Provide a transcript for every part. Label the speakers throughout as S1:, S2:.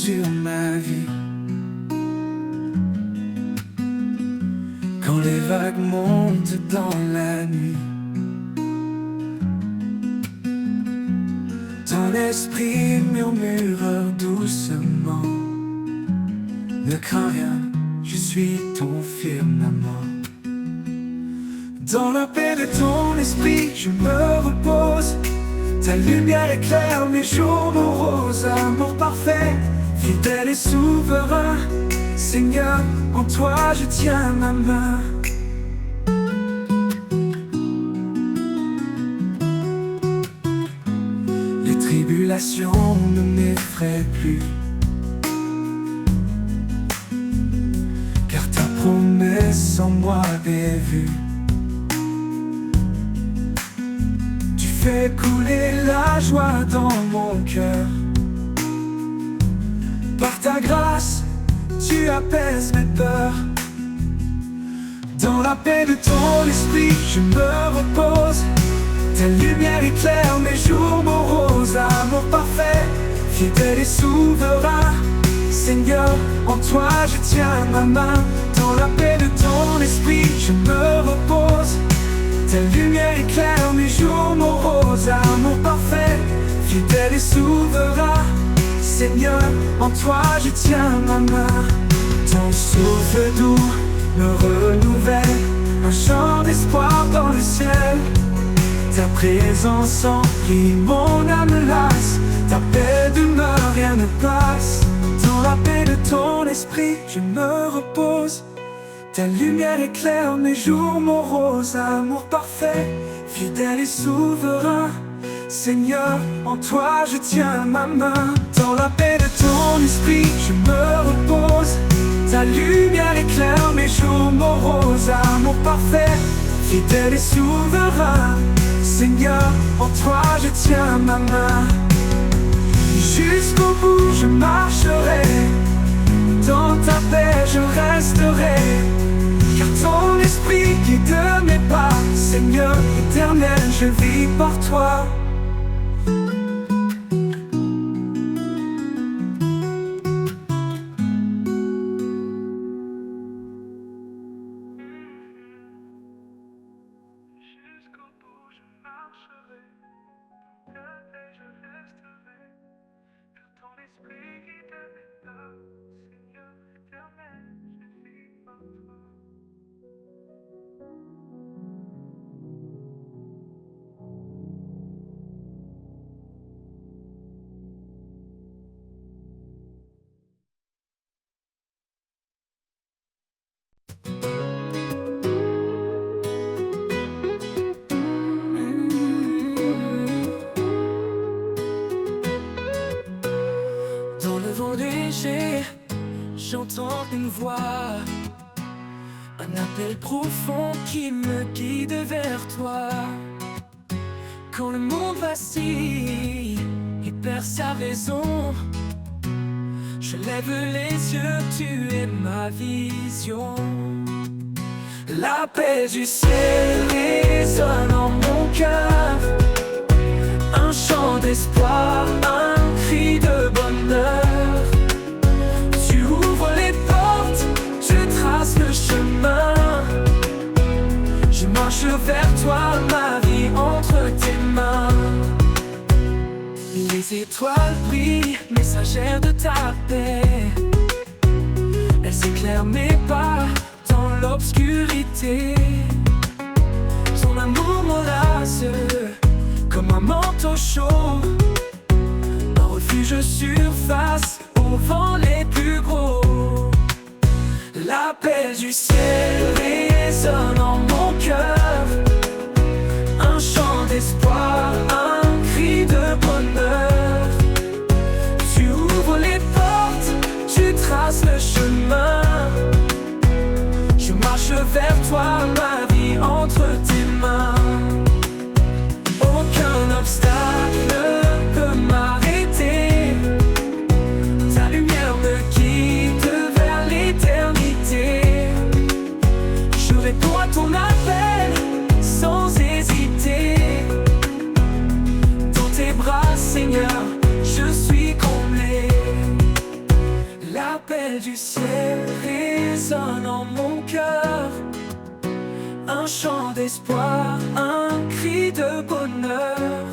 S1: sur ma vie. Quand les vagues montent dans la nuit, ton esprit murmure doucement: ne crains rien, je suis ton firmament. Dans la paix de ton esprit, je me repose. Ta lumière éclaire mes jours moroses. Amour parfait, fidèle et souverain, Seigneur, en toi je tiens ma main. Les tribulations ne m'effraient plus, car ta promesse en moi est vue. Tu fais couler la joie dans mon cœur. Par ta grâce, tu apaises mes peurs. Dans la paix de ton esprit, je me repose. Ta lumière éclaire mes jours moroses. Amour parfait, fidèle et souverain, Seigneur, en toi je tiens ma main. Dans la paix de ton esprit, je me repose. Ta lumière éclaire mes jours moroses. Amour parfait, fidèle et souverain, Seigneur, en toi je tiens ma main. Ton souffle doux me renouvelle, un chant d'espoir dans le ciel. Ta présence emplit mon âme lasse, ta paix demeure, rien ne passe. Dans la paix de ton esprit, je me repose. Ta lumière éclaire mes jours moroses. Amour parfait, fidèle et souverain, Seigneur, en toi je tiens ma main. Dans la paix de ton esprit, je me repose. Ta lumière éclaire mes jours moroses. Amour parfait, fidèle et souverain, Seigneur, en toi je tiens ma main. Jusqu'au bout je marcherai, dans ta paix je resterai, car ton esprit guide mes pas. Seigneur éternel, je vis par toi. Jusqu'au bout je marcherai, dans ta paix je resterai, car ton esprit guide mes pas. Seigneur éternel, je vis par toi. Dans le vent léger, j'entends une voix, un appel profond qui me guide vers toi. Quand le monde vacille et perd sa raison, je lève les yeux, tu es ma vision. La paix du ciel résonne en mon cœur, un chant d'espoir, un cri de bonheur. Tu ouvres les portes, je trace le chemin. Je marche vers toi, ma vie entre tes mains. Les étoiles brillent, messagères de ta paix. Elles éclairent mes pas dans l'obscurité. Ton amour m'enlace comme un manteau chaud, un refuge sur face aux vents les plus gros. La paix du ciel résonne en mon cœur, un chant d'espoir, un cri de bonheur. Tu ouvres les portes, tu traces le chemin. Je marche vers toi, ma vie entre tes mains. Aucun obstacle ne peut m'arrêter. Ta lumière me guide vers l'éternité. Je réponds à ton appel. l'appel du ciel résonne en mon cœur. Un chant d'espoir, un cri de bonheur.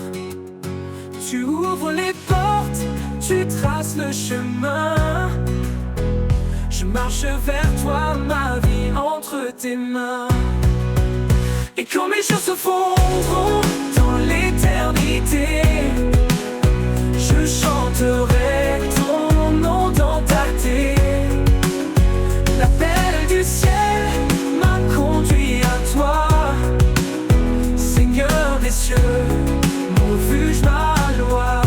S1: Tu ouvres les portes, tu traces le chemin. Je marche vers toi, ma vie entre tes mains. Et quand mes jours se fondront dans l'éternité, je chanterai ton nom dans ta clé. L'appel du ciel m'a conduit à toi, Seigneur des cieux, mon refuge, ma loi.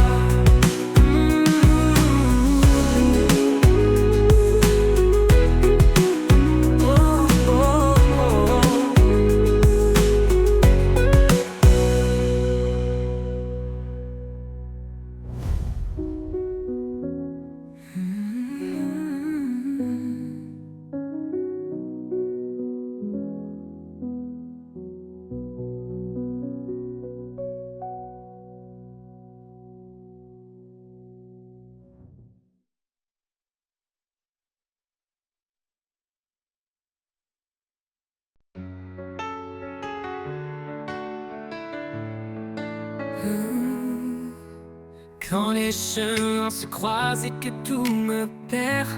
S1: Quand les chemins se croisent et que tout me perd,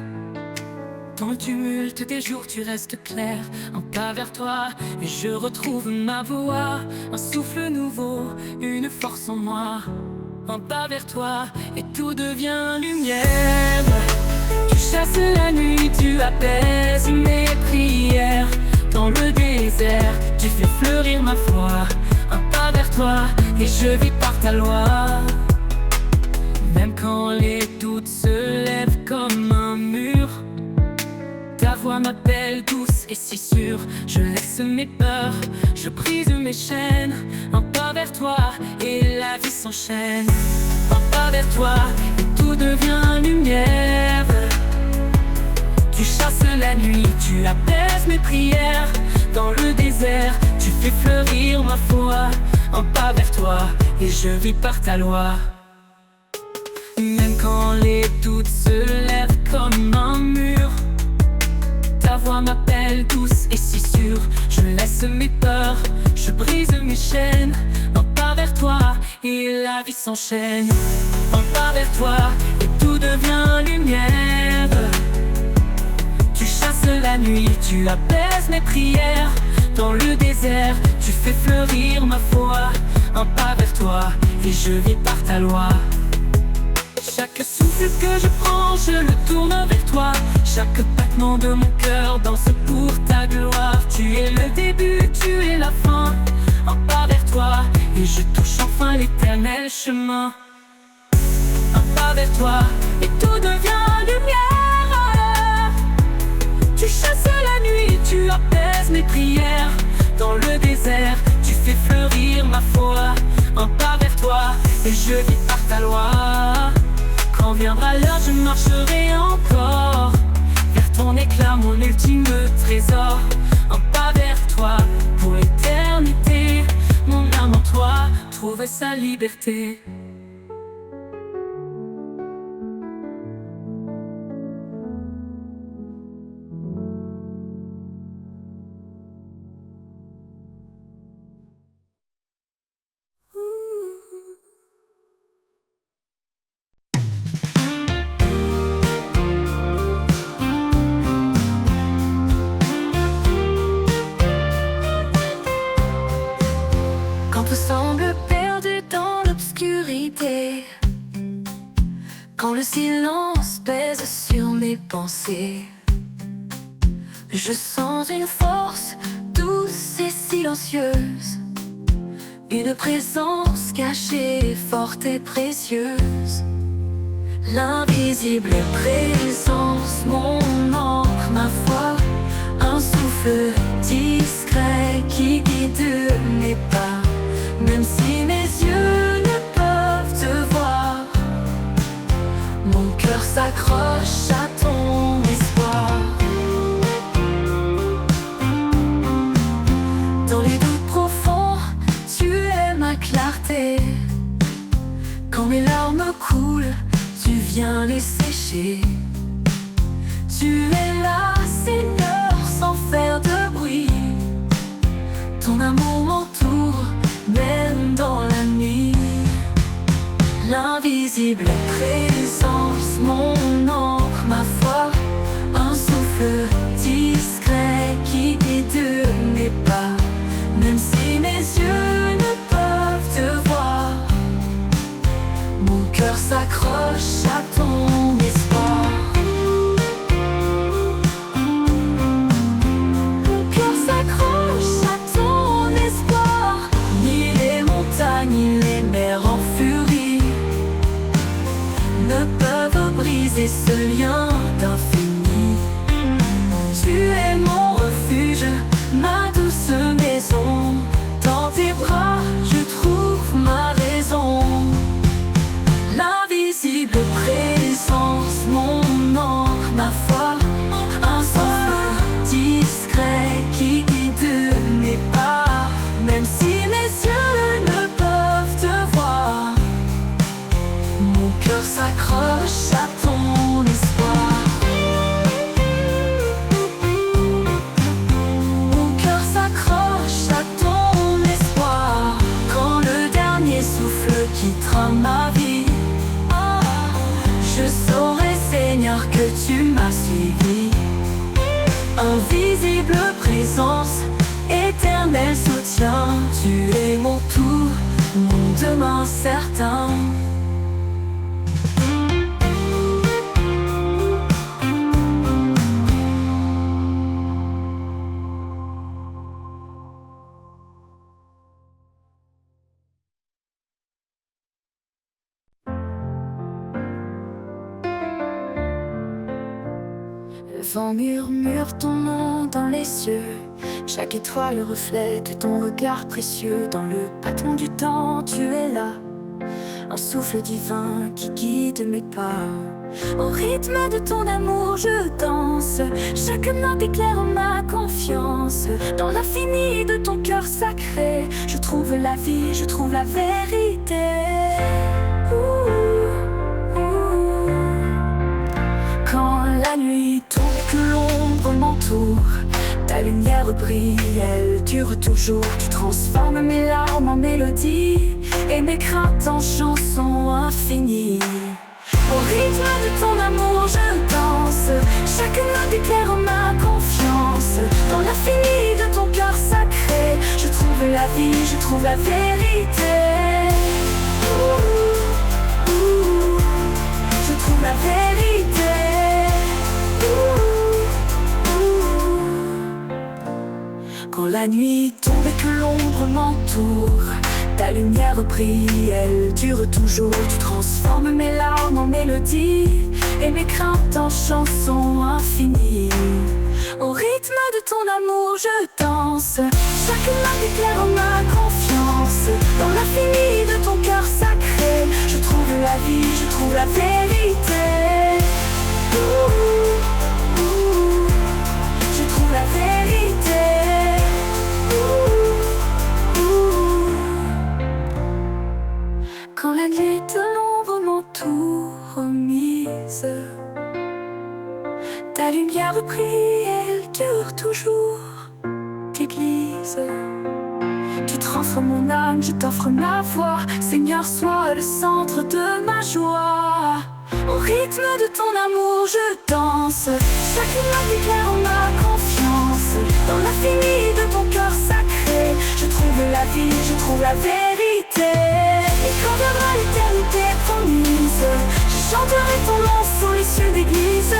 S1: dans le tumulte des jours tu restes clair. Un pas vers toi et je retrouve ma voix. Un souffle nouveau, une force en moi. Un pas vers toi et tout devient lumière. Tu chasses la nuit, tu apaises mes prières. Dans le désert, tu fais fleurir ma foi. Un pas vers toi et je vis par ta loi. Même quand les doutes se lèvent comme un mur, ta voix m'appelle douce et si sûre. Je laisse mes peurs, je brise mes chaînes. Un pas vers toi et la vie s'enchaîne. Un pas vers toi et tout devient lumière. Tu chasses la nuit, tu apaises mes prières. Dans le désert, tu fais fleurir ma foi. Un pas vers toi et je vis par ta loi. Même quand les doutes se lèvent comme un mur, ta voix m'appelle douce et si sûre. Je laisse mes peurs, je brise mes chaînes. Un pas vers toi et la vie s'enchaîne. Un pas vers toi et tout devient lumière. Tu chasses la nuit, tu apaises mes prières. Dans le désert, tu fais fleurir ma foi. Un pas vers toi et je vis par ta loi. Chaque souffle que je prends, je le tourne vers toi. Chaque battement de mon cœur danse pour ta gloire. Tu es le début, tu es la fin. Un pas vers toi et je touche enfin l'éternel chemin. Un pas vers toi et tout devient lumière. Tu chasses la nuit, tu apaises mes prières. Dans le désert, tu fais fleurir ma foi. Un pas vers toi et je vis par ta loi. Quand viendra l'heure, je marcherai encore vers ton éclat, mon ultime trésor. Un pas vers toi pour l'éternité. Mon âme en toi trouve sa liberté.
S2: Tout semble perdu dans l'obscurité, quand le silence pèse sur mes pensées, je sens une force douce et silencieuse, une présence cachée, forte et précieuse. L'invisible présence, mon encre, ma foi, un souffle discret qui guide mes pas. Même si mes yeux ne peuvent te voir, mon cœur s'accroche à ton espoir. Dans les doutes profonds, tu es ma clarté. Quand mes larmes coulent, tu viens les sécher. Tu Seigneur, sans faire de bruit. Ton amour m'entoure, même dans la nuit. L'invisible présence, mon encre, ma foi, un souffle discret qui guide mes pas. Même si mes yeux ne peuvent te voir, mon cœur s'accroche à ton espoir. Mon cœur s'accroche à ton espoir. Ni les montagnes, ni les mers en furie ne peuvent briser ce lien d'infini. Tu es mon refuge, ma douce maison. Dans tes bras, je trouve ma raison. L'invisible présence, mon encre, ma foi, un souffle discret qui guide mes pas. Même si mes yeux ne peuvent te voir, mon cœur s'accroche à ton espoir. Mon cœur s'accroche à ton espoir. Quand le dernier souffle quittera ma vie, je saurai, Seigneur, que tu m'as suivi. Invisible présence, éternel soutien. Tu es mon tout, mon demain certain. Le vent murmure ton nom dans les cieux. Chaque étoile reflète ton regard précieux. Dans le battement du temps, tu es là, un souffle divin qui guide mes pas. Au rythme de ton amour, je danse. Chaque note éclaire ma confiance. Dans l'infini de ton cœur sacré, je trouve la vie, je trouve la vérité. Quand la nuit tombe, que l'ombre m'entoure, ta lumière brille, elle dure toujours. Tu transformes mes larmes en mélodie et mes craintes en chansons infinies. Au rythme de ton amour, je danse. Chaque note éclaire ma confiance. Dans l'infini de ton cœur sacré, je trouve la vie, je trouve la vérité. Je trouve la vérité. Quand la nuit tombe et que l'ombre m'entoure, ta lumière brille, elle dure toujours. Tu transformes mes larmes en mélodie et mes craintes en chansons infinies. Au rythme de ton amour, je danse. Chaque note éclaire ma confiance. Dans l'infini de ton cœur sacré, je trouve la vie, je trouve la vérité. Je trouve la vérité. Quand la nuit de l'ombre m'entoure mise, ta lumière brille, elle dure toujours. T'église, tu transformes mon âme, je t'offre ma voix. Seigneur, sois le centre de ma joie. Au rythme de ton amour, je danse. Chaque note éclaire ma confiance. Dans l'infini de ton cœur sacré, je trouve la vie, je trouve la vérité. Et quand viendra l'éternité promise, je chanterai ton nom sous les cieux d'église.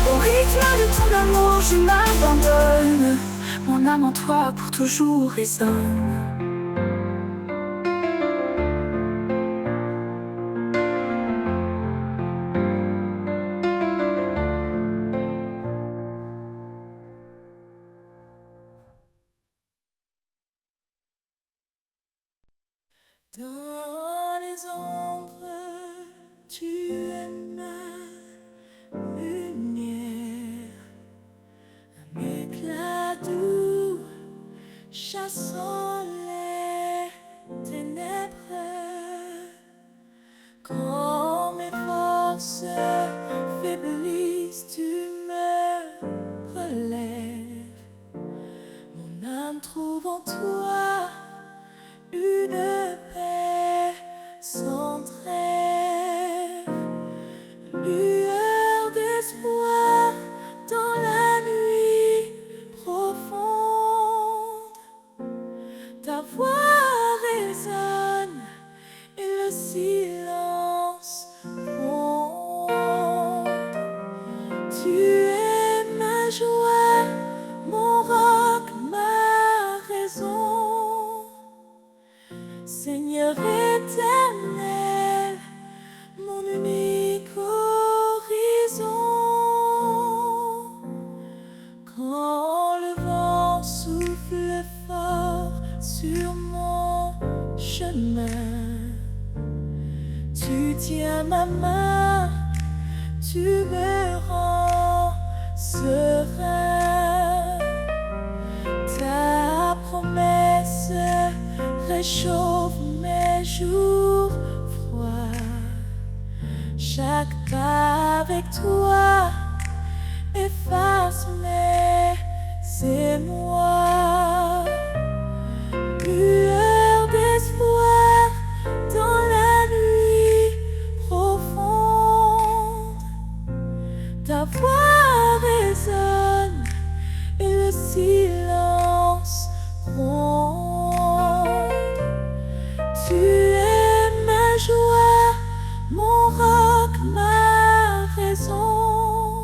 S2: Au rythme de ton amour, je m'abandonne. Mon âme en toi pour toujours résonne. Dans les ombres, tu es ma lumière, un éclat doux chassant les ténèbres. Quand mes forces faiblissent, tu me relèves. résonne et le silence gronde. Tu es ma joie, mon roc, ma raison. Seigneur éternel, mon unique horizon. Quand le vent souffle fort sur mon chemin, tu tiens ma main, tu me rends serein. Ta promesse réchauffe mes jours froids. Chaque pas avec toi efface mes émois. Lueur d'espoir dans la nuit profonde. Ta voix résonne et le silence gronde. Tu es ma joie, mon roc, ma raison.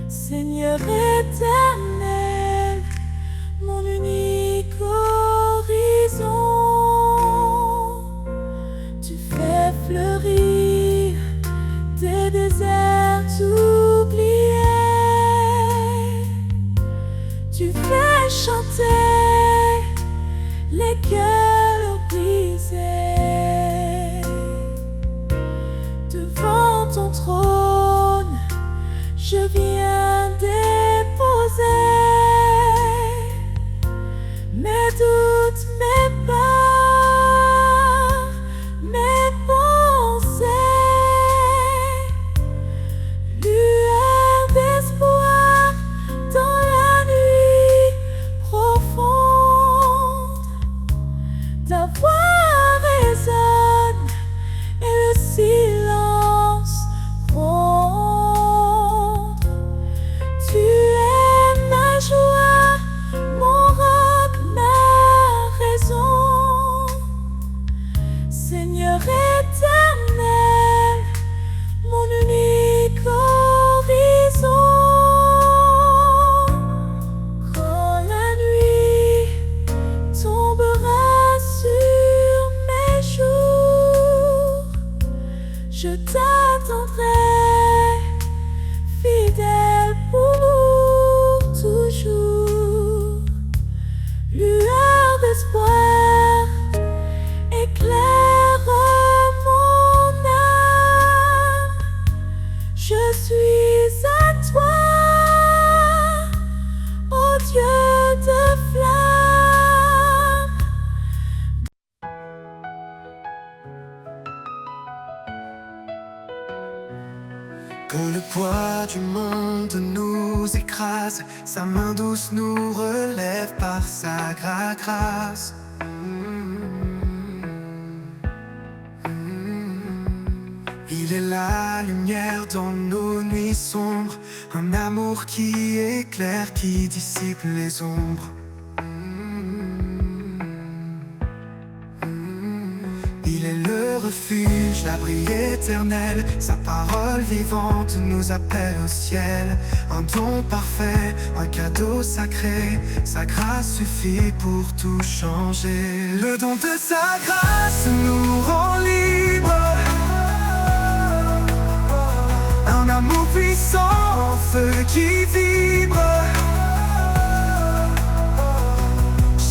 S2: Seigneur éternel, mon unique horizon. Tu fais fleurir des déserts oubliés. Tu fais chanter les cœurs brisés. Devant ton trône, je viens déposer mes doutes, mes peurs, mes pensées. Lueur d'espoir dans la nuit profonde. Ta voix résonne et le silence gronde. Tu es ma joie, mon roc, ma raison. Seigneur éternel, mon unique horizon. Quand la nuit tombera sur mes jours, je t'attendrai, fidèle pour toujours. Lueur d'espoir éclaire mon âme. Je suis à toi, ô Dieu de flamme.
S1: Quand le poids du monde nous écrase, sa main douce nous relève par sa grâce. Il est la lumière dans nos nuits sombres, un amour qui éclaire, qui dissipe les ombres. Il est le refuge, l'abri éternel. Sa parole vivante nous appelle au ciel. Un don parfait, un cadeau sacré. Sa grâce suffit pour tout changer. Le don de sa grâce nous rend libres. Un amour puissant, feu qui vibre.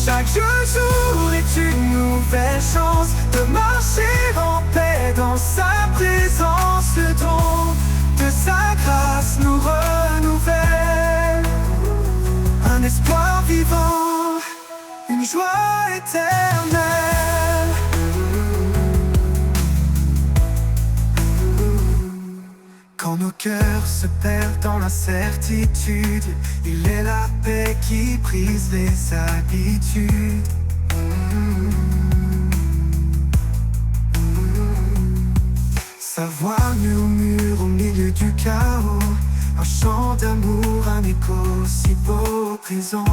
S1: Chaque jour est une nouvelle chance de marcher en paix dans sa présence. Le don de sa grâce nous renouvelle. Un espoir vivant, une joie éternelle. Quand nos cœurs se perdent dans l'incertitude, il est la paix qui brise les habitudes. Sa voix murmure au milieu du chaos, un chant d'amour, un écho si beau présent.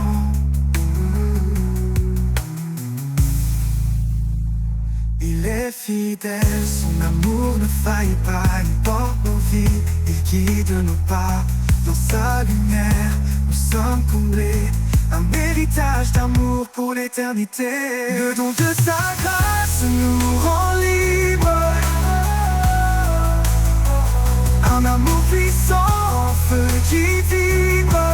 S1: est fidèle, son amour ne faillit pas, il porte nos vies, il guide nos pas. Dans sa lumière, nous sommes comblés, un héritage d'amour pour l'éternité. Le don de sa grâce nous rend libres, un amour puissant, feu qui vibre.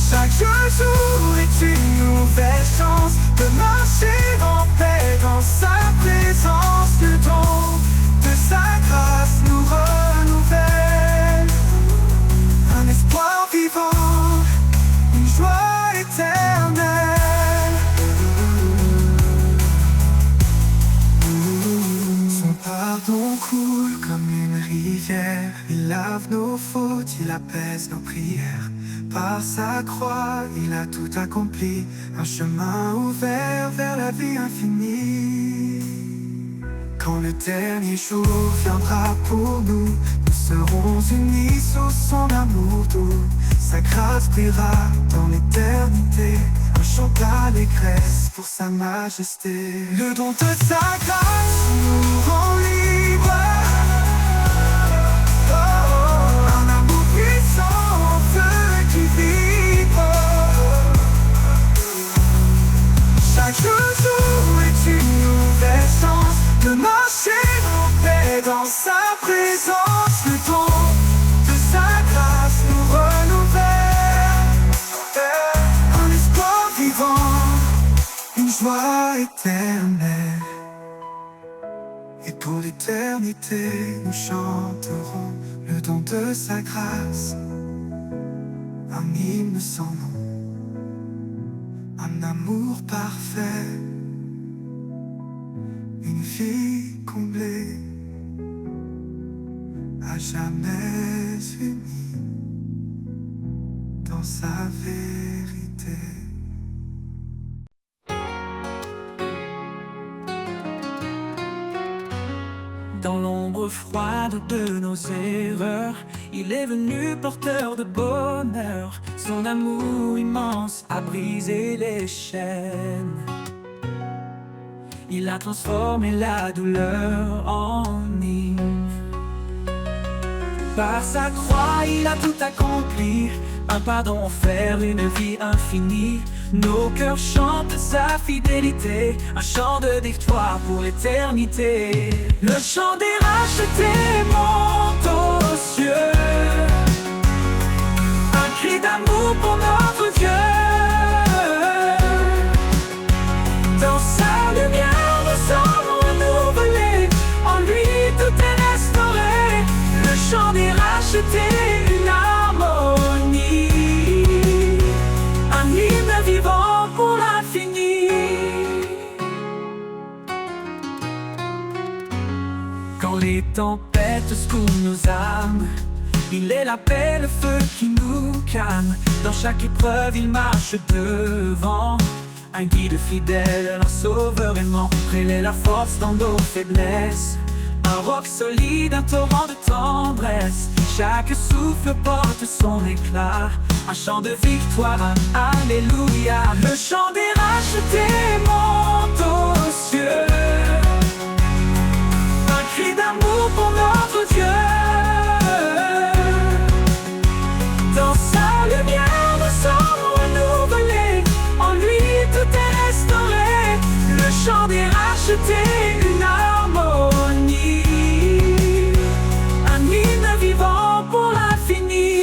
S1: Chaque jour est une nouvelle chance de marcher en paix dans sa présence. Le don de sa grâce nous renouvelle, un espoir vivant, une joie éternelle. Son pardon coule comme une rivière, il lave nos fautes, il apaise nos prières. Par sa croix, il a tout accompli, un chemin ouvert vers la vie infinie. Quand le dernier jour viendra pour nous, nous serons unis sous son amour doux. Sa grâce brillera dans l'éternité, un chant d'allégresse pour sa majesté. Le don de sa grâce nous rend libres, un amour puissant, feu qui vibre. Chaque jour est une nouvelle chance de marcher en paix dans sa présence. Le don de sa grâce nous renouvelle, un espoir vivant, une joie éternelle. Et pour l'éternité, nous chanterons le don de sa grâce, un hymne sans nom, un amour parfait, une vie comblée, à jamais unie dans sa vérité.
S3: Dans l'ombre froide de nos erreurs, il est venu porteur de bonheur. Son amour immense a brisé les chaînes. Il a transformé la douleur en hymne. Par sa croix, il a tout accompli, un pardon offert, une vie infinie. Nos cœurs chantent sa fidélité, un chant de victoire pour l'éternité. Le chant des rachetés monte aux cieux, un cri d'amour pour notre Dieu. Dans sa lumière, nous sommes renouvelés, en lui tout est restauré. Le chant des rachetés, une harmonie, un hymne vivant pour l'infini. Quand les tempêtes secouent nos âmes, il est la paix, le feu qui nous calme. Dans chaque épreuve, il marche devant, un guide fidèle, un sauveur aimant. Il est la force dans nos faiblesses, un roc solide, un torrent de tendresse. Chaque souffle porte son éclat, un chant de victoire, alléluia. Le chant des rachetés monte aux cieux, un cri d'amour pour notre Dieu. Dans sa lumière, nous sommes renouvelés, en lui tout est restauré. Le chant des rachetés, une harmonie, un hymne vivant pour l'infini.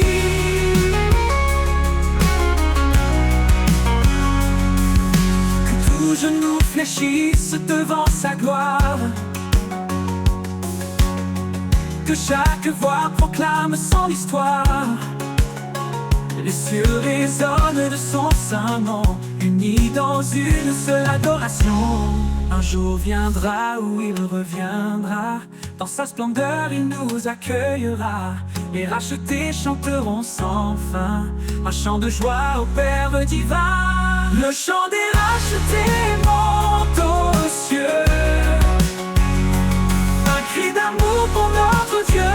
S3: Que tout genou fléchisse devant sa gloire, que chaque voix proclame son histoire. Les cieux résonnent de son saint nom, unis dans une seule adoration. Un jour viendra où il reviendra, dans sa splendeur il nous accueillera. Les rachetés chanteront sans fin, un chant de joie au Père divin. Le chant des rachetés monte aux cieux, un cri d'amour pour notre Dieu.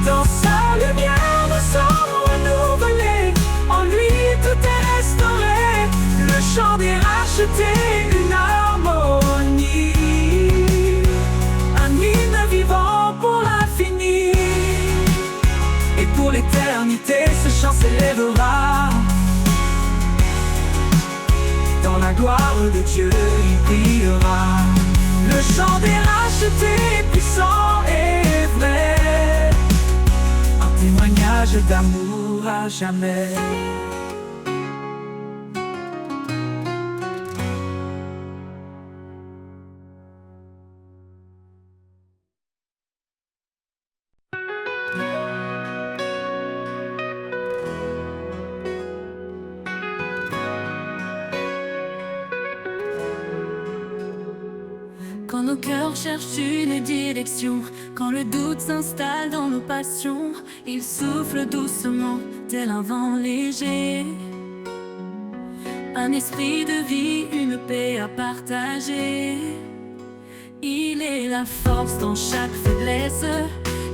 S3: Dans sa lumière, nous sommes renouvelés, en lui tout est restauré. Le racheter une harmonie, un hymne vivant pour l'infini. Et pour l'éternité, ce chant s'élèvera. Dans la gloire de Dieu, il brillera. Le chant des rachetés, puissant et vrai, un témoignage d'amour à jamais.
S2: Quand nos cœurs cherchent une direction, quand le doute s'installe dans nos passions, il souffle doucement, tel un vent léger. Un esprit de vie, une paix à partager. Il est la force dans chaque faiblesse,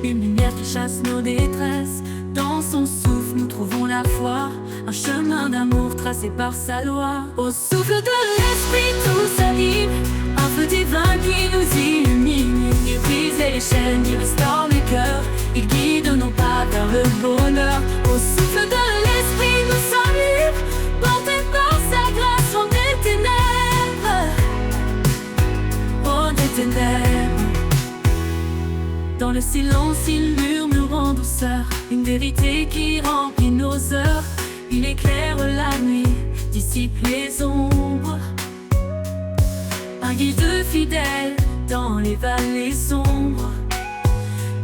S2: une lumière qui chasse nos détresses. Dans son souffle, nous trouvons la foi, un chemin d'amour tracé par sa loi. Au souffle de l'esprit, tout s'anime, un feu divin qui nous illumine. Il brise les chaînes, il restaure les cœurs, il guide nos pas vers le bonheur. Au souffle de l'esprit, nous sommes libres, portés par sa grâce, loin des ténèbres, loin des ténèbres. Dans le silence, il murmure en douceur une vérité qui remplit nos heures. Il éclaire la nuit, dissipe les ombres, un guide fidèle dans les vallées sombres.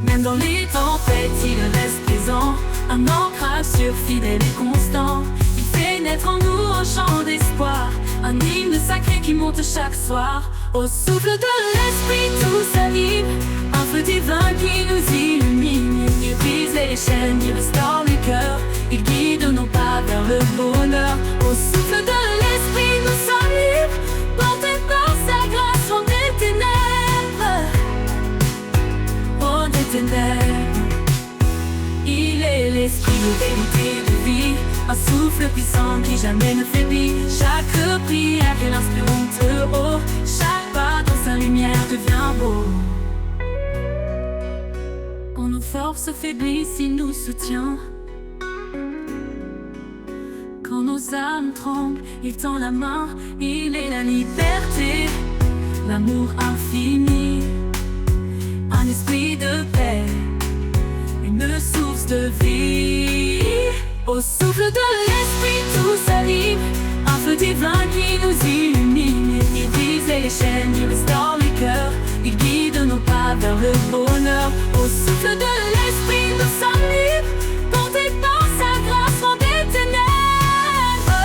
S2: Même dans les tempêtes, il reste présent, un ancrage sûr, fidèle et constant. Il fait naître en nous un chant d'espoir, un hymne sacré qui monte chaque soir. Au souffle de l'esprit, tout s'anime, un feu divin qui nous illumine. Il brise les chaînes, il restaure les cœurs, il guide nos pas vers le bonheur. Au souffle de l'esprit, nous sommes libres, portés par sa grâce, loin des ténèbres, loin des ténèbres. Il est l'esprit de vérité, de vie, un souffle puissant qui jamais ne faiblit. Chaque prière qu'il inspire monte haut, chaque pas dans sa lumière devient beau. Quand nos forces faiblissent, il nous soutient. Quand nos âmes tremblent, il tend la main. Il est la liberté, l'amour infini, un esprit de paix, une source de vie. Au souffle de l'esprit, tout s'anime, un feu divin qui nous illumine. Il brise les chaînes, il restaure les cœurs, il guide nos pas vers le bonheur. Au souffle de l'esprit, nous sommes libres, portés par sa grâce, loin des ténèbres,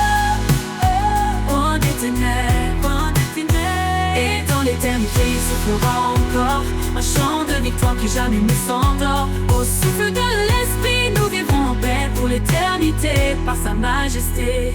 S2: loin des ténèbres, loin des ténèbres. Et dans l'éternité, il soufflera encore un chant de victoire qui jamais ne s'endort. Au souffle de l'esprit, nous vivrons en paix pour l'éternité par sa majesté.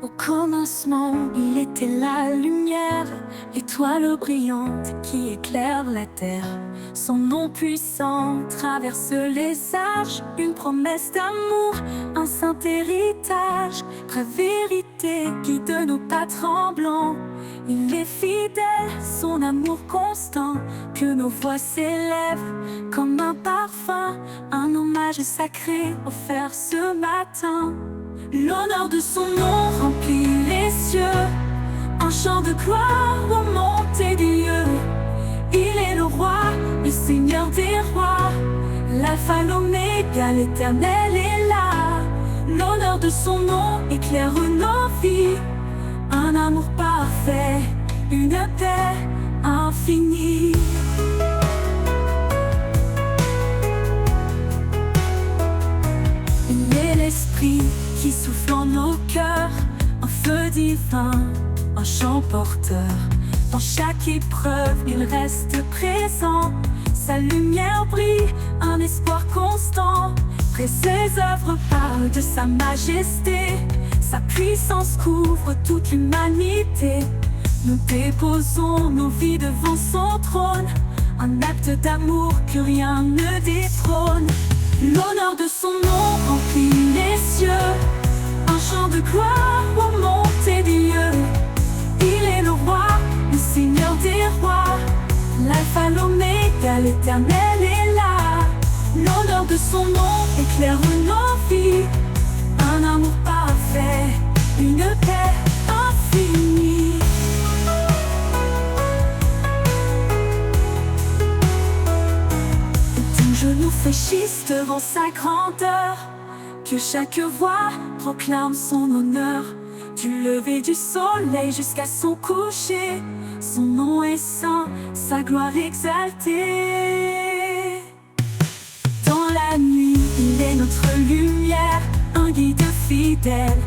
S2: Au commencement, il était la lumière, l'étoile brillante qui éclaire la terre. Son nom puissant traverse les âges, une promesse d'amour, un saint héritage. Vraie vérité guide nos pas tremblants. Il est fidèle, son amour constant, que nos voix s'élèvent comme un parfum, un hommage sacré offert ce matin. L'honneur de son nom remplit les cieux, un chant de gloire aux montées des lieux. Il est le roi, le seigneur des rois, l'alpha, l'oméga, l'éternel est là. L'honneur de son nom éclaire nos vies, un amour parfait, une paix infinie. Il est l'esprit qui souffle en nos cœurs, un feu divin, un chant porteur. Dans chaque épreuve, il reste présent. sa lumière brille, un espoir constant. Près ses œuvres parlent de sa majesté, sa puissance couvre toute l'humanité. Nous déposons nos vies devant son trône, un acte d'amour que rien ne détrône. L'honneur de son nom remplit les cieux, un chant de gloire aux montées des lieux. Il est le roi, le Seigneur des rois, l'alpha, l'oméga, l'éternel est là. L'honneur de son nom éclaire nos vies, un amour parfait, une paix infinie. Tout genou fléchisse devant sa grandeur, que chaque voix proclame son honneur. Du lever du soleil jusqu'à son coucher, son nom est saint, sa gloire exaltée. Dans la nuit, il est notre lumière, un guide fidèle,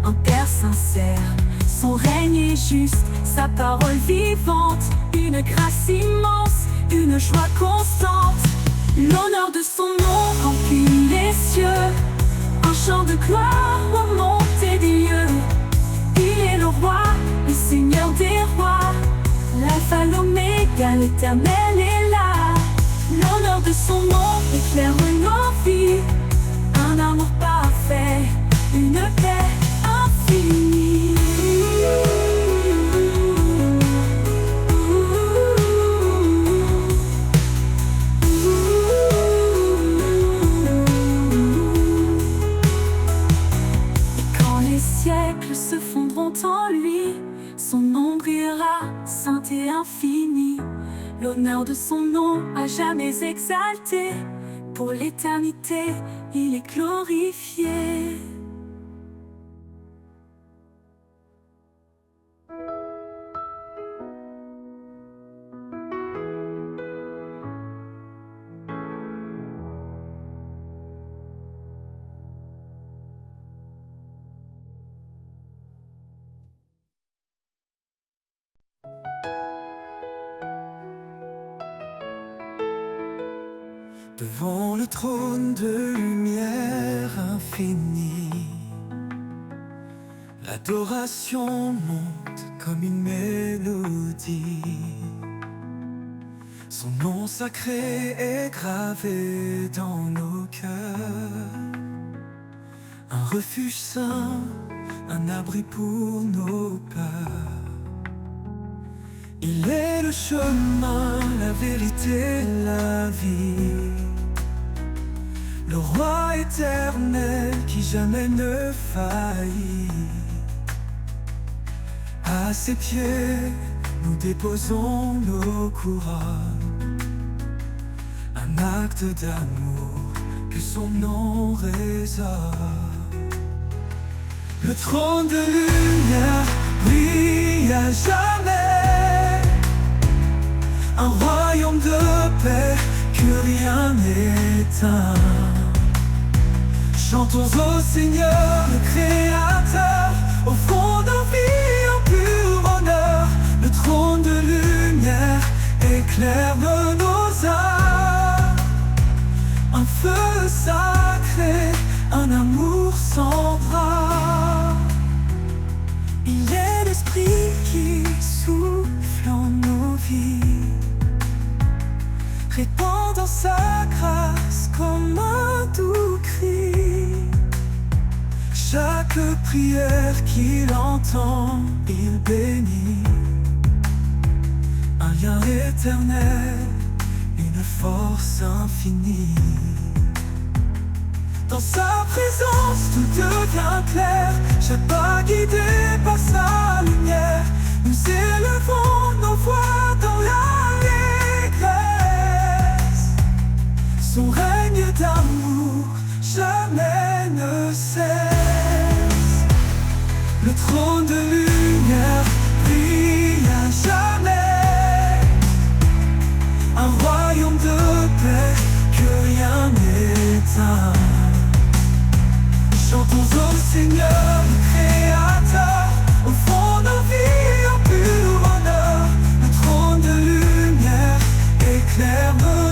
S2: un père sincère. Son règne est juste, sa parole vivante, une grâce immense, une joie constante. L'honneur de son nom remplit les cieux, un chant de gloire aux montées des lieux. Il est le roi, le Seigneur des rois, l'alpha, l'oméga, l'éternel est là. L'honneur de son nom éclaire nos vies, un amour parfait, une paix infinie. Quand les siècles se fondront en lui, son nom brillera, saint et infini. L'honneur de son nom à jamais exalté, pour l'éternité, il est glorifié.
S1: Devant le trône de lumière infinie, l'adoration monte comme une mélodie. Son nom sacré est gravé dans nos cœurs, un refuge saint, un abri pour nos peurs. Il est le chemin, la vérité, la vie, le roi éternel qui jamais ne faillit. À ses pieds, nous déposons nos couronnes, un acte d'amour que son nom résonne. Le trône de lumière brille à jamais, un royaume de paix que rien n'éteint. Chantons au Seigneur, le Créateur, au fond de vie en pur honneur. Le trône de lumière éclaire nos âmes, un feu sacré, un amour sans bras. Il est l'Esprit qui souffle en nos vies, répandant sa grâce comme un doux cri. Chaque prière qu'il entend, il bénit. Un lien éternel, une force infinie. Dans sa présence, tout devient clair, chaque pas guidé par sa lumière. Nous élevons nos voix dans l'allégresse. Son règne d'amour jamais ne cesse. Le trône de lumière brille à jamais, un royaume de paix que rien n'éteint. Chantons au Seigneur, le Créateur, au fond de nos vies en pur honneur. Le trône de lumière éclaire nos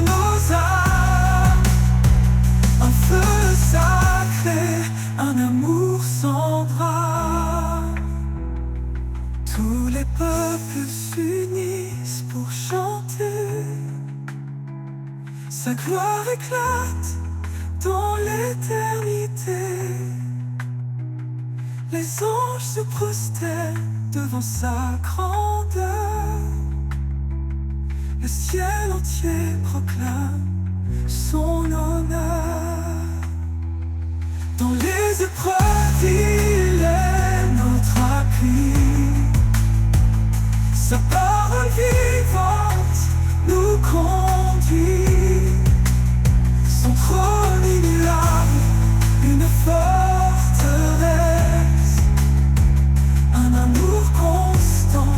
S1: Sa gloire éclate dans l'éternité. Les anges se prosternent devant sa grandeur. Le ciel entier proclame son honneur. Dans les épreuves, il est notre appui. Sa parole vivante nous conduit. Son trône immuable, une forteresse. Un amour constant,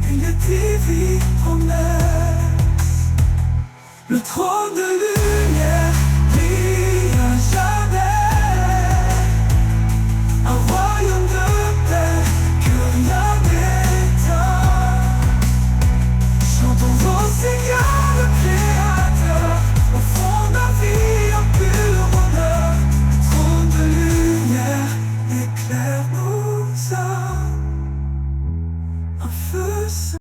S1: une divine promesse. Le trône de lumière brille à jamais. Un royaume de paix que rien n'éteint. Chantons au Seigneur le Créateur, au fond de la vie en pur honneur. Le trône de lumière éclaire nos âmes. Un feu saint.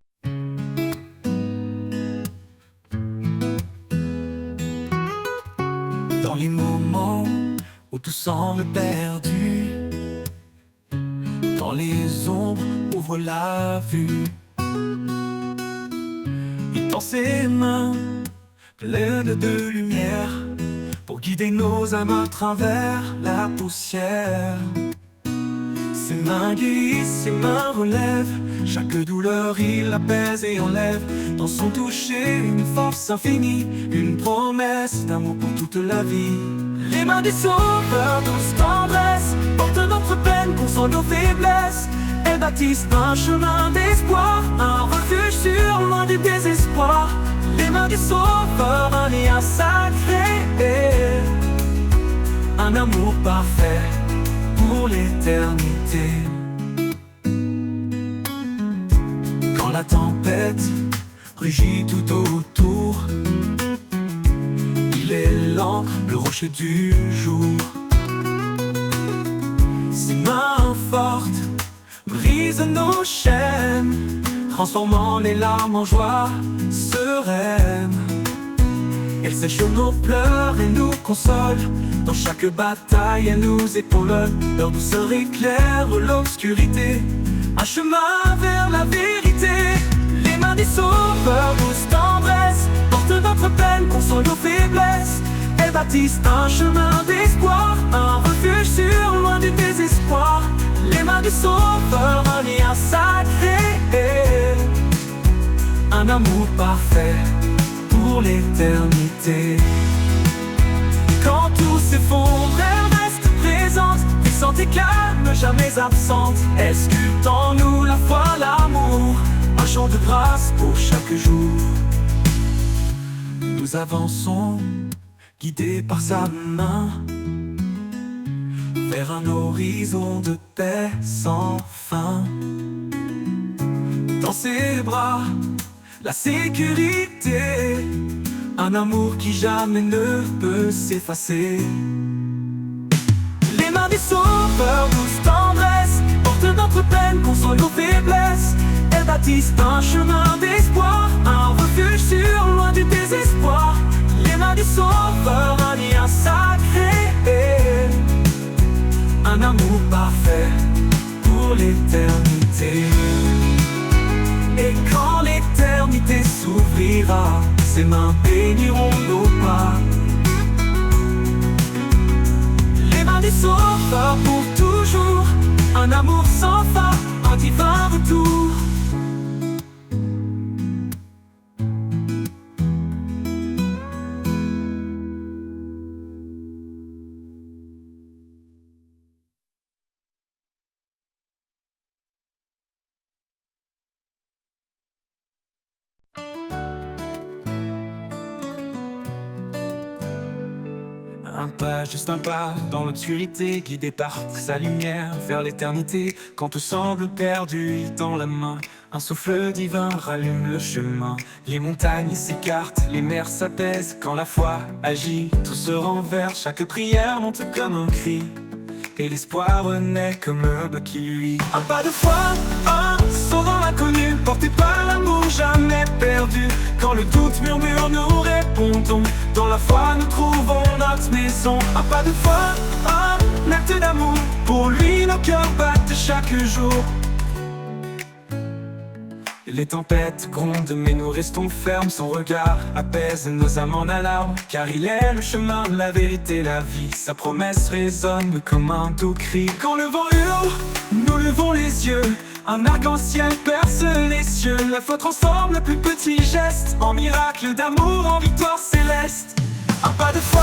S3: Dans les moments où tout semble perdu, dans les ombres ouvre la vue. Il tend ses mains pleines de lumière pour guider nos âmes à travers la poussière. Ses mains guérissent, ses mains relèvent chaque douleur, il apaise et enlève. Dans son toucher, une force infinie, une promesse d'amour pour toute la vie. Les mains du Sauveur, douce tendresse, portent notre peine, consolent nos faiblesses. Elles bâtissent un chemin d'espoir, un refuge sûr, loin du désespoir. Les mains du Sauveur, un lien sacré, un amour parfait pour l'éternité. Quand la tempête rugit tout autour, il est l'encre, le rocher du jour. Ses mains fortes brisent nos chaînes, transformant les larmes en joie sereine. Elle sèche nos pleurs et nous console. Dans chaque bataille, elle nous épaule. Leur douceur éclaire l'obscurité, un chemin vers la vérité. Les mains du Sauveur, douce tendresse, portent notre peine, consolent nos faiblesses. Elles bâtissent un chemin d'espoir, un refuge sûr, loin du désespoir. Les mains du Sauveur, un lien sacré, un amour parfait pour l'éternité. Quand tout s'effondre, elle reste présente, puissante et calme, jamais absente. Elle sculpte en nous la foi, l'amour, un chant de grâce pour chaque jour. Nous avançons, guidés par sa main, vers un horizon de paix sans fin. Dans ses bras, la sécurité, un amour qui jamais ne peut s'effacer. Les mains du Sauveur, douce tendresse, portent notre peine, consolent nos faiblesses. Elles bâtissent un chemin d'espoir, un refuge sûr, loin du désespoir. Les mains du Sauveur, un lien sacré, un amour parfait pour l'éternité. Et quand l'éternité s'ouvrira, ses mains béniront nos pas. Les mains du Sauveur pour toujours, un amour sans fin, un divin retour. Un pas, juste un pas dans l'obscurité, guidé par sa lumière vers l'éternité. Quand tout semble perdu, il tend la main, un souffle divin rallume le chemin. Les montagnes s'écartent, les mers s'apaisent. Quand la foi agit, tout se renverse. Chaque prière monte comme un cri, et l'espoir renaît comme l'aube qui luit. Un pas de foi, un saut dans l'inconnu, porté par l'amour jamais perdu. Quand le doute murmure, nous répondons. Dans la foi, nous trouvons notre maison. Un pas de foi, un acte d'amour. Pour lui, nos cœurs battent chaque jour. Les tempêtes grondent, mais nous restons fermes. Son regard apaise nos âmes en alarme. Car il est le chemin, la vérité, la vie. Sa promesse résonne comme un doux cri. Quand le vent hurle, nous levons les yeux. Un arc-en-ciel perce les cieux. La foi transforme le plus petit geste en miracle d'amour, en victoire céleste. Un pas de foi,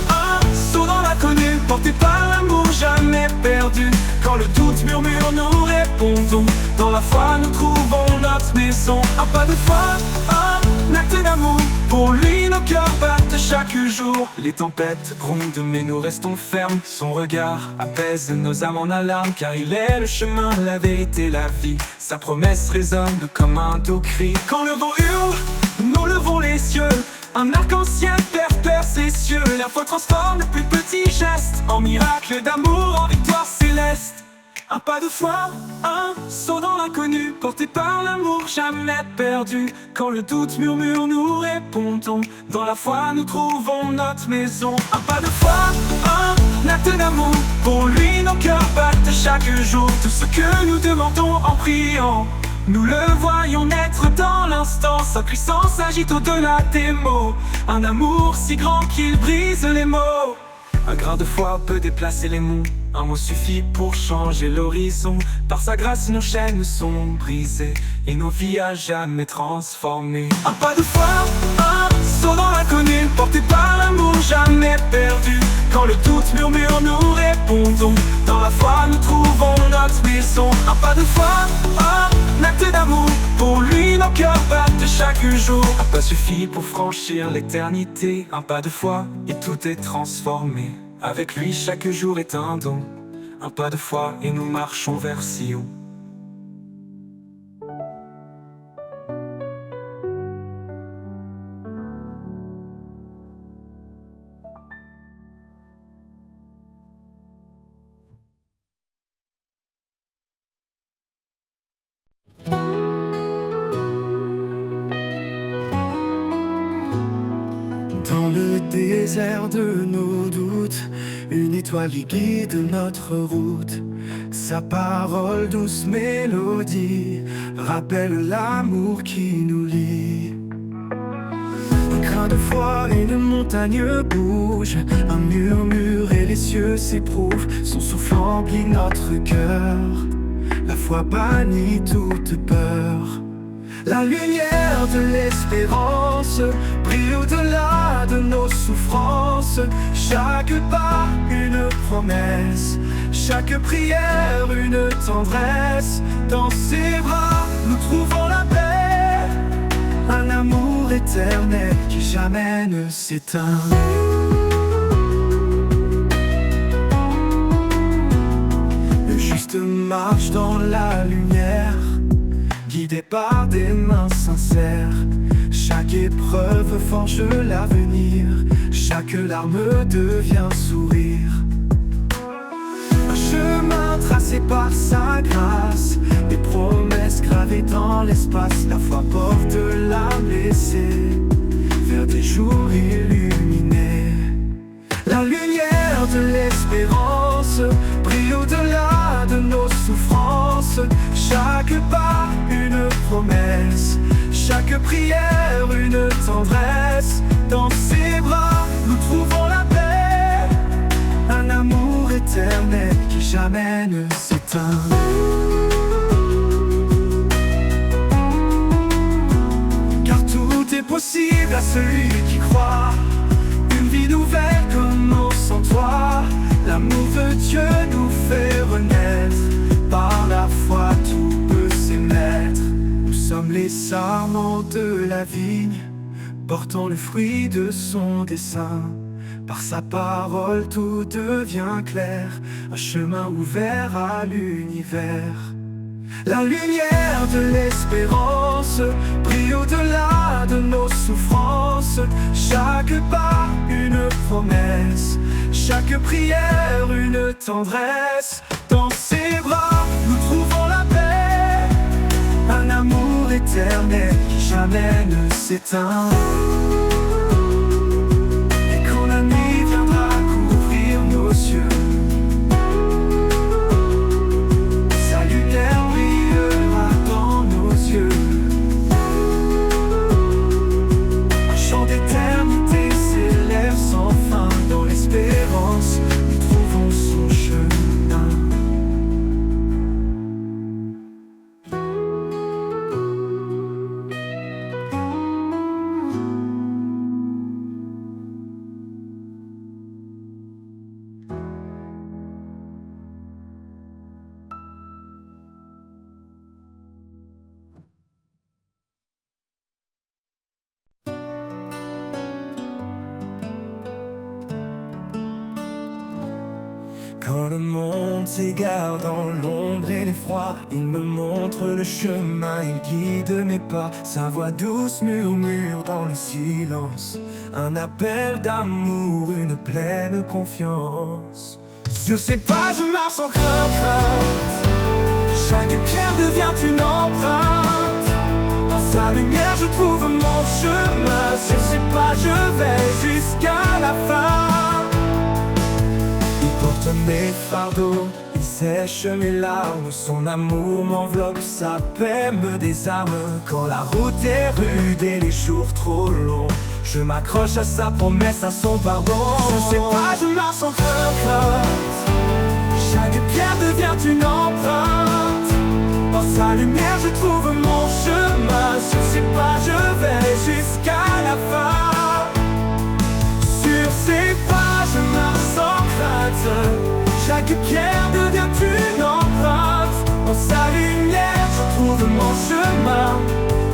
S3: un saut dans l'inconnu, porté par l'amour jamais perdu. Quand le doute murmure, nous répondons. Dans la foi, nous trouvons notre maison. Un pas de foi, un acte d'amour. Pour lui, nos cœurs battent chaque jour. Les tempêtes grondent, mais nous restons fermes. Son regard apaise nos âmes en alarme. Car il est le chemin, la vérité, la vie. Sa promesse résonne comme un doux cri. Quand le vent hurle, nous levons les yeux. Un arc-en-ciel perce les cieux. La foi transforme le plus petit geste en miracle d'amour, en victoire céleste. Un pas de foi, un saut dans l'inconnu, porté par l'amour jamais perdu. Quand le doute murmure, nous répondons. Dans la foi, nous trouvons notre maison. Un pas de foi, un acte d'amour. Pour lui, nos cœurs battent chaque jour. Tout ce que nous demandons en priant, nous le voyons naître dans l'instant. Sa puissance agite au-delà des mots. Un amour si grand qu'il brise les mots. Un grain de foi peut déplacer les monts. Un mot suffit pour changer l'horizon. Par sa grâce nos chaînes sont brisées et nos vies à jamais transformées. Un pas de foi, un saut dans l'inconnu, porté par l'amour jamais perdu. Quand le doute murmure, nous répondons. Dans la foi, nous trouvons notre maison. Un pas de foi, un acte d'amour. Pour lui, nos cœurs battent chaque jour. Un pas suffit pour franchir l'éternité. Un pas de foi et tout est transformé. Avec lui, chaque jour est un don. Un pas de foi et nous marchons vers Sion.
S1: Dans le désert de nos doutes, une étoile guide notre route. Sa parole, douce mélodie, rappelle l'amour qui nous lie. Un grain de foi, une montagne bouge. Un murmure et les cieux s'éprouvent. Son souffle emplit notre cœur. La foi bannit toute peur. La lumière de l'espérance brille au-delà de nos souffrances. Chaque pas, une promesse. Chaque prière, une tendresse. Dans ses bras, nous trouvons la paix. Un amour éternel qui jamais ne s'éteint. Le juste marche dans la lumière, guidé par des mains sincères. Chaque épreuve forge l'avenir. Chaque larme devient sourire. Un chemin tracé par sa grâce, des promesses gravées dans l'espace. La foi porte l'âme blessée vers des jours illuminés. La lumière de l'espérance brille au-delà de nos souffrances. Chaque pas, une promesse. Chaque prière, une tendresse. Dans ses bras, nous trouvons la paix. Un amour éternel qui jamais ne s'éteint. Car tout est possible à celui qui croit. Une vie nouvelle commence en toi. L'amour de Dieu nous fait renaître. Par la foi tout peut s'émettre. Nous sommes les sarments de la vigne, portant le fruit de son dessein. Par sa parole tout devient clair, un chemin ouvert à l'univers. La lumière de l'espérance brille au-delà de nos souffrances. Chaque pas, une promesse. Chaque prière, une tendresse. Dans ses bras, nous trouvons la paix. éternel qui jamais ne s'éteint. Et quand la nuit viendra couvrir nos yeux, sa lumière brillera dans nos yeux. Un chant d'éternité s'élève sans fin. Dans l'espérance, nous trouvons son chemin. Quand le monde s'égare dans l'ombre et l'effroi, il me montre le chemin, il guide mes pas. Sa voix douce murmure dans le silence, un appel d'amour, une pleine confiance. Sur ses pas je marche sans crainte, chaque pierre devient une empreinte. Dans sa lumière je trouve mon chemin, sur ses pas je vais jusqu'à la fin. Porte mes fardeaux, il sèche mes larmes. Son amour m'enveloppe, sa paix me désarme. Quand la route est rude et les jours trop longs, je m'accroche à sa promesse, à son pardon. Je sais pas, je marche sans crainte, chaque pierre devient une empreinte. Dans sa lumière je trouve mon chemin, sur ses pas je vais jusqu'à la fin. Sur ses pas je marche sans crainte, chaque pierre devient une empreinte. Dans sa lumière je trouve mon chemin,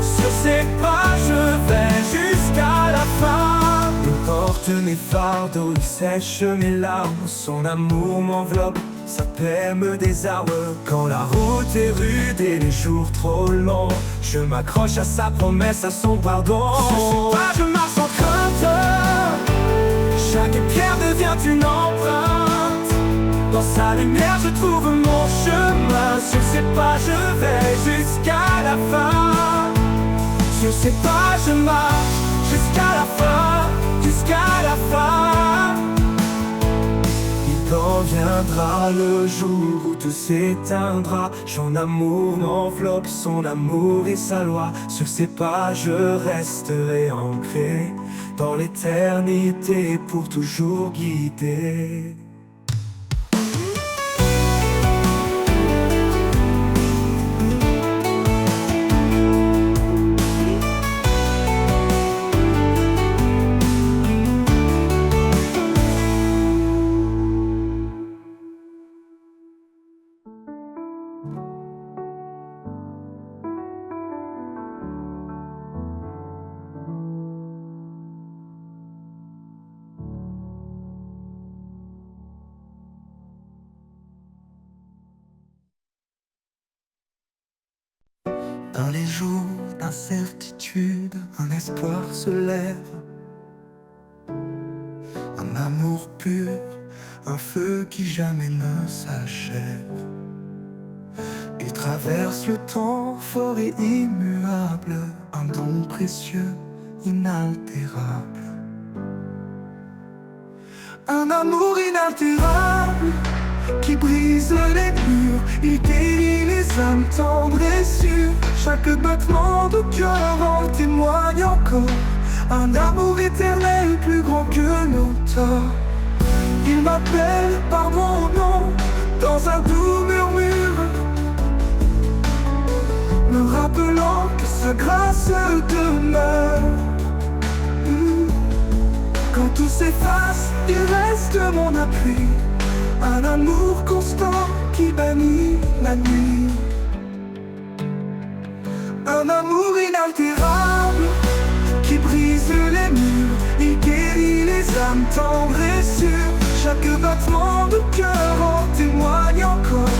S1: sur ses pas je vais jusqu'à la fin. Il porte mes fardeaux, il sèche mes larmes. Son amour m'enveloppe, sa paix me désarme. Quand la route est rude et les jours trop longs, je m'accroche à sa promesse, à son pardon. Sur ses pas je marche sans crainte, chaque pierre devient une empreinte. Dans sa lumière je trouve mon chemin, sur ses pas je vais jusqu'à la fin. Sur ses pas je marche jusqu'à la fin, jusqu'à la fin. Il t'en viendra le jour où tout s'éteindra. Son amour m'enveloppe, son amour et sa loi. Sur ses pas je resterai ancré dans l'éternité pour toujours guider. Dans les jours d'incertitude, un espoir se lève, un amour pur, un feu qui jamais ne s'achève. Il traverse le temps fort et immuable, un don précieux, inaltérable. Un amour inaltérable qui brise les murs, il guérit les âmes tendres et sûres. Chaque battement de cœur en témoigne encore, un amour éternel plus grand que nos torts. Il m'appelle par mon nom dans un doux murmure, me rappelant que sa grâce demeure. Quand tout s'efface, il reste mon appui, un amour constant qui bannit la nuit. Un amour inaltérable qui brise les murs, il guérit les âmes tendres et sûres. Chaque battement de cœur en témoigne encore,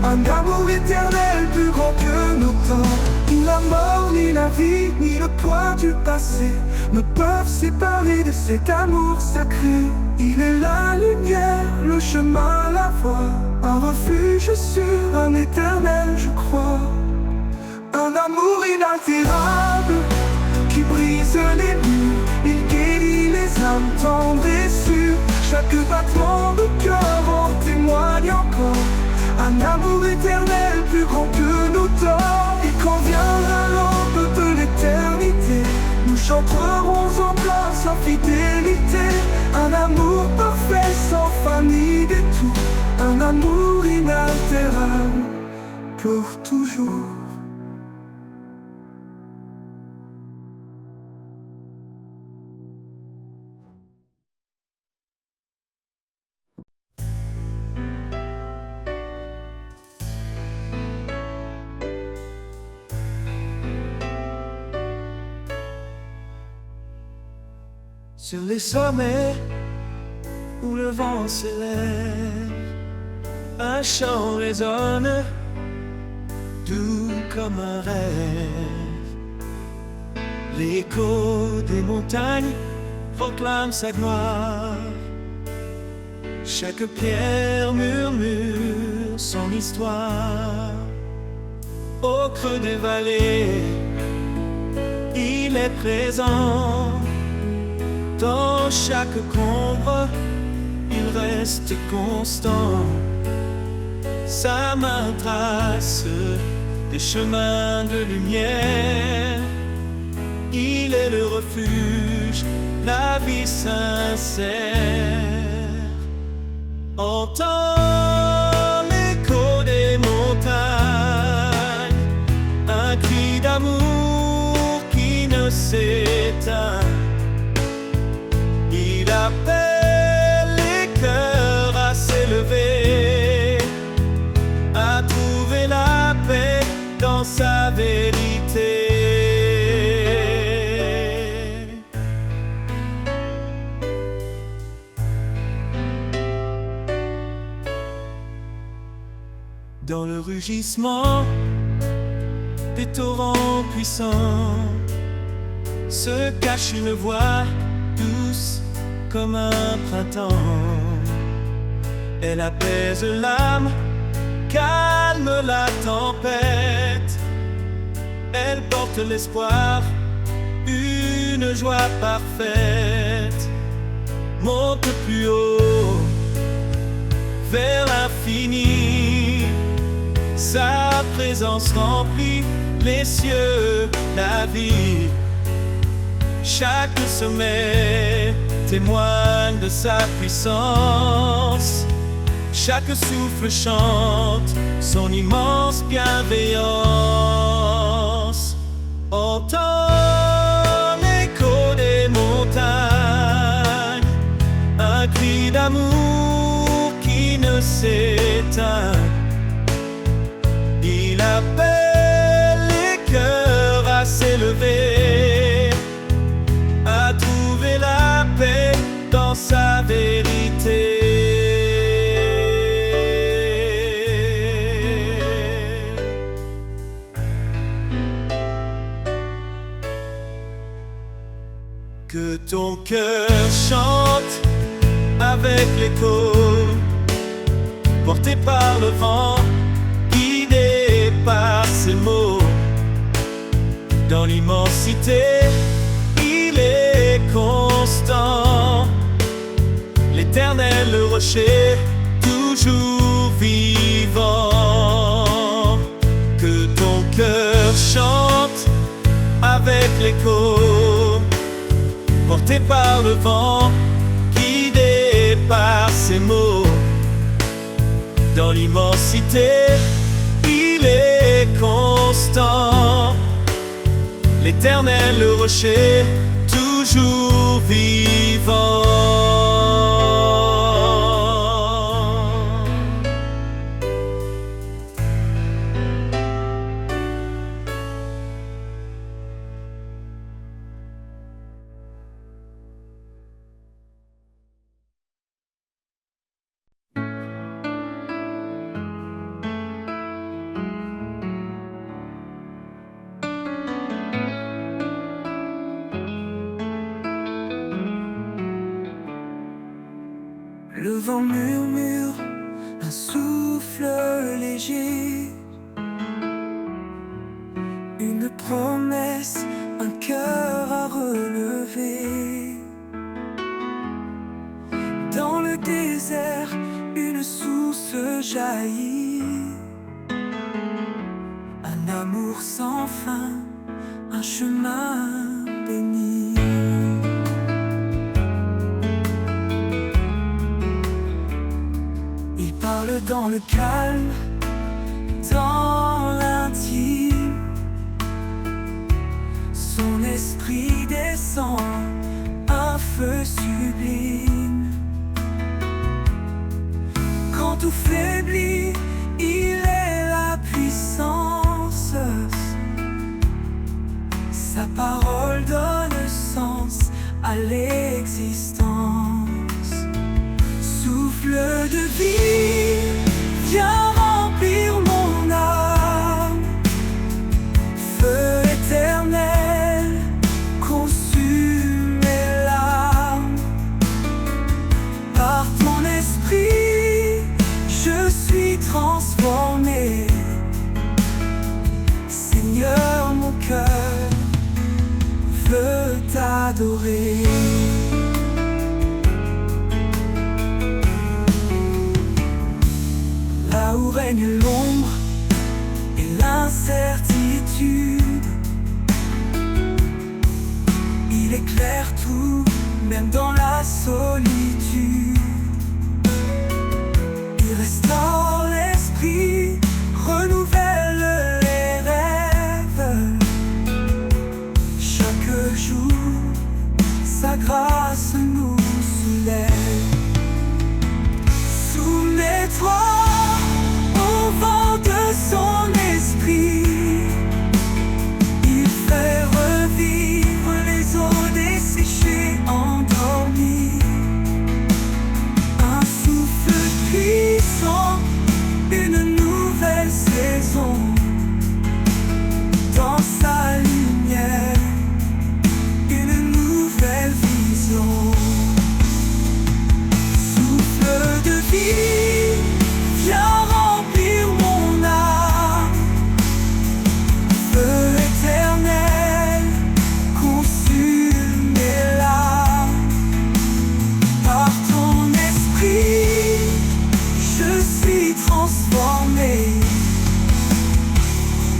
S1: un amour éternel plus grand que nos temps. Ni la mort, ni la vie, ni le poids du passé ne peuvent séparer de cet amour sacré. Il est la lumière, le chemin, la voie, un refuge sûr, un éternel je crois. Un un amour inaltérable qui brise les murs, il guérit les âmes tendres et sûres. Chaque battement de cœur en témoigne encore. Un amour éternel plus grand que nos torts. Et quand viendra l'aube de l'éternité, nous chanterons en plein sa fidélité. Un amour parfait sans fin ni détour. Un amour inaltérable pour toujours.
S3: Sur les sommets où le vent s'élève, un chant résonne, doux comme un rêve. L'écho des montagnes proclame sa gloire. Chaque pierre murmure son histoire. Au creux des vallées, il est présent. Dans chaque combre, il reste constant. Sa main trace des chemins de lumière. Il est le refuge, la vie sincère. Entends l'écho des montagnes, un cri d'amour qui ne s'éteint. Il appelle les cœurs à s'élever, à trouver la paix dans sa vérité. Dans le rugissement des torrents puissants se cache une voix douce comme un printemps. Elle apaise l'âme, calme la tempête. Elle porte l'espoir, une joie parfaite. Monte plus haut, vers l'infini. Sa présence remplit les cieux, la vie. Chaque sommet témoigne de sa puissance. Chaque souffle chante son immense bienveillance. Entends l'écho des montagnes, un cri d'amour qui ne s'éteint. Il appelle les cœurs à s'élever, à trouver la paix dans sa vérité. Que ton cœur chante avec l'écho, porté par le vent, guidé par ses mots. Dans l'immensité, il est constant. L'éternel, le rocher, toujours vivant. Que ton cœur chante avec l'écho, porté par le vent, guidé par ses mots. Dans l'immensité, il est constant. L'éternel, le rocher, toujours vivant.
S1: Le vent murmure, un souffle léger, une le désert, une source jaillit. Un amour sans fin, un chemin béni. Il parle dans le calme, dans l'intime. Son esprit descend, un feu sublime. Quand tout faiblit, il est la puissance. Sa parole donne sens à l'existence. Souffle de vie, viens remplir mon âme. Feu éternel, consume mes larmes. Par ton esprit, je suis transformé. Seigneur, mon cœur veut t'adorer. Là où règne l'ombre et l'incertitude, il éclaire tout, même dans la solitude. Il restaure l'esprit, renouvelle les rêves. Chaque jour, sa grâce nous soulève. Soumets-toi au vent de son esprit. Il fait revivre les eaux desséchées, endormies. Un souffle puissant, une nouvelle saison. Dans sa lumière, une nouvelle vision. Souffle de vie, viens remplir mon âme. Feu éternel, consume mes larmes. Par ton esprit, je suis transformé.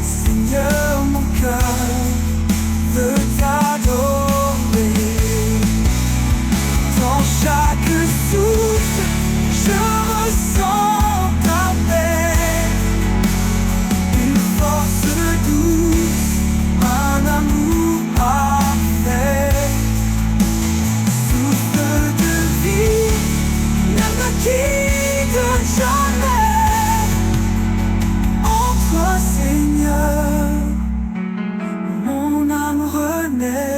S1: Seigneur, mon cœur veut t'adorer. Dans chaque souffle, je ressens ta paix. Une force douce, un amour parfait. Souffle de vie, ne me quitte jamais. En toi, Seigneur, mon âme renaît.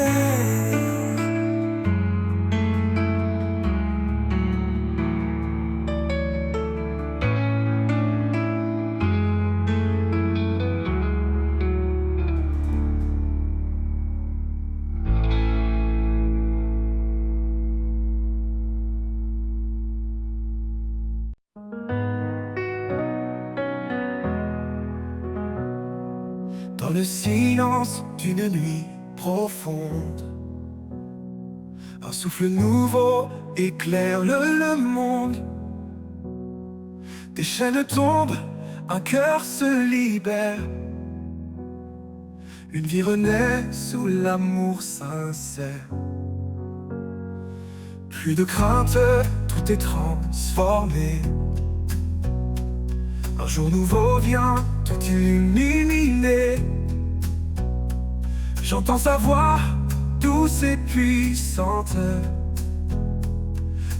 S1: Dans le silence d'une nuit profonde, un souffle nouveau éclaire le monde. Des chaînes tombent, un cœur se libère. Une vie renaît sous l'amour sincère. Plus de crainte, tout est transformé. Un jour nouveau vient, tout illuminer. J'entends sa voix, douce et puissante.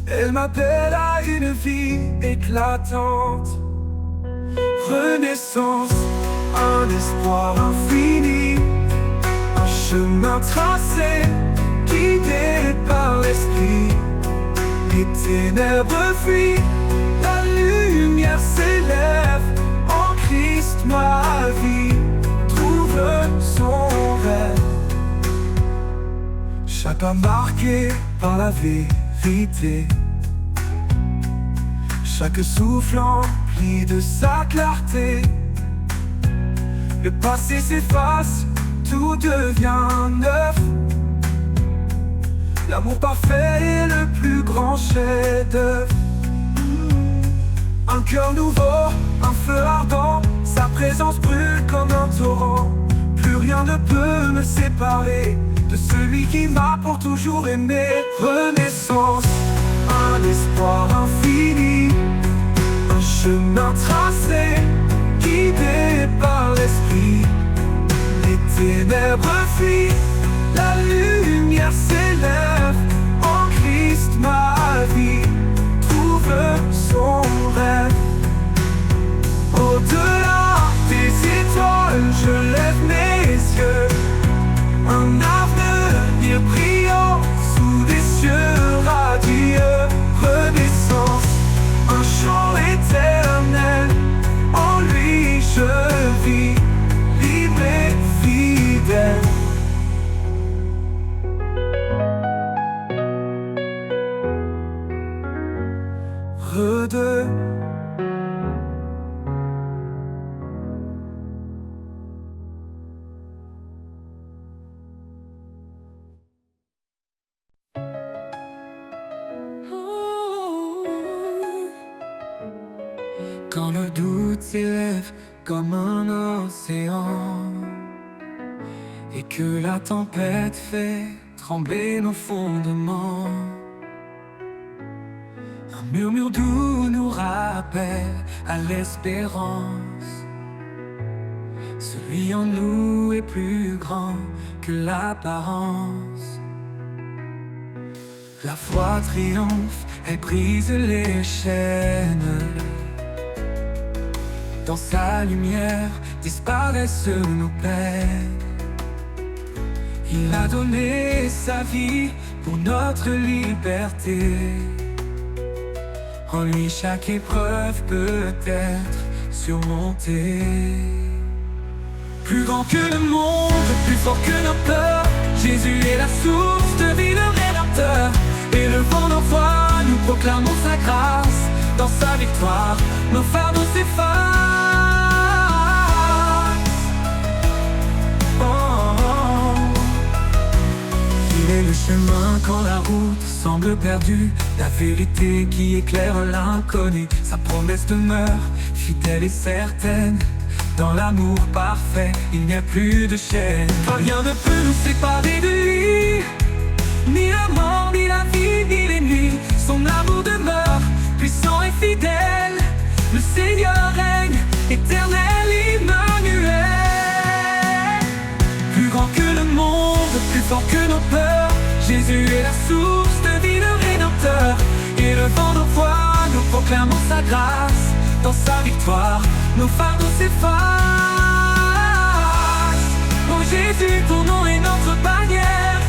S1: Elle m'appelle à une vie éclatante. Renaissance, un espoir infini. Un chemin tracé, guidé par l'esprit. Les ténèbres fuient, la lumière s'élève. En Christ ma vie trouve son rêve. Chaque pas marqué par la vérité. Chaque souffle empli de sa clarté. Le passé s'efface, tout devient neuf. L'amour parfait est le plus grand chef-d'œuvre. cœur nouveau, un feu ardent, sa présence brûle comme un torrent. Plus rien ne peut me séparer de celui qui m'a pour toujours aimé. Renaissance, un espoir infini, un chemin tracé, guidé par l'esprit. Les ténèbres fuient, la lumière s'élève. En Christ ma vie trouve son rêve. Au-delà des étoiles, je lève mes yeux. Un avenir brillant sous des cieux radieux. Renaissance, un chant éternel. En lui je vis, libre et fidèle. Redeux.
S3: Quand le doute s'élève comme un océan et que la tempête fait trembler nos fondements, un murmure doux nous rappelle à l'espérance. Celui en nous est plus grand que l'apparence. La foi triomphe, elle brise les chaînes. Dans sa lumière disparaissent nos peines. Il a donné sa vie pour notre liberté. En lui chaque épreuve peut être surmontée. Plus grand que le monde, plus fort que nos peurs, Jésus est la source de vie, le Rédempteur. Et le vent d'envoi, nous proclamons sa grâce. Dans sa victoire, nos fardeaux s'effacent. Il est le chemin quand la route semble perdue, la vérité qui éclaire l'inconnu. Sa promesse demeure fidèle et certaine. Dans l'amour parfait, il n'y a plus de chaîne. Rien ne peut nous séparer de lui, ni la mort, ni la vie, ni les nuits. Son amour demeure puissant et fidèle. Le Seigneur règne, éternel, Emmanuel. Plus grand que le monde, plus fort que nos peurs, Jésus est la source de vie, le Rédempteur. Et le vent d'envoi, nous proclamons sa grâce. Dans sa victoire, nos fardeaux s'effacent. Oh Jésus, ton nom est notre bannière.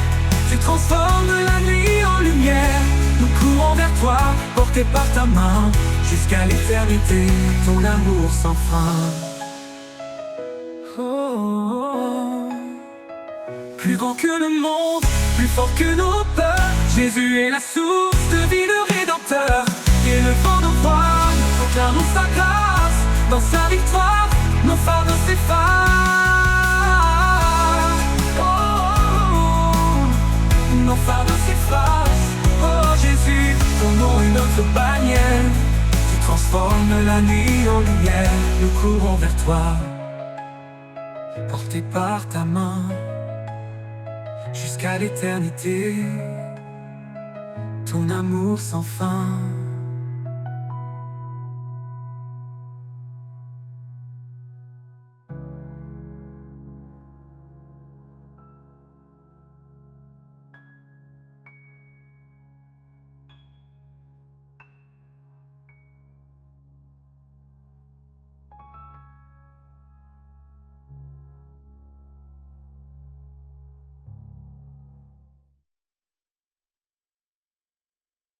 S3: Tu transformes la nuit en lumière. Nous courons vers toi, portés par ta main. Jusqu'à l'éternité, ton amour sans fin. Oh, oh, oh. Plus grand que le monde, plus fort que nos peurs, Jésus est la source de vie, le Rédempteur. Et le vent d'envoi, nous proclamons sa grâce. Dans sa victoire, nos fardeaux s'effacent. Oh, oh, oh. Nos fardeaux s'effacent. Oh Jésus, ton nom est notre bannière. Tu transformes la nuit en lumière. Nous courons vers toi, portés par ta main. Jusqu'à l'éternité, ton amour sans fin.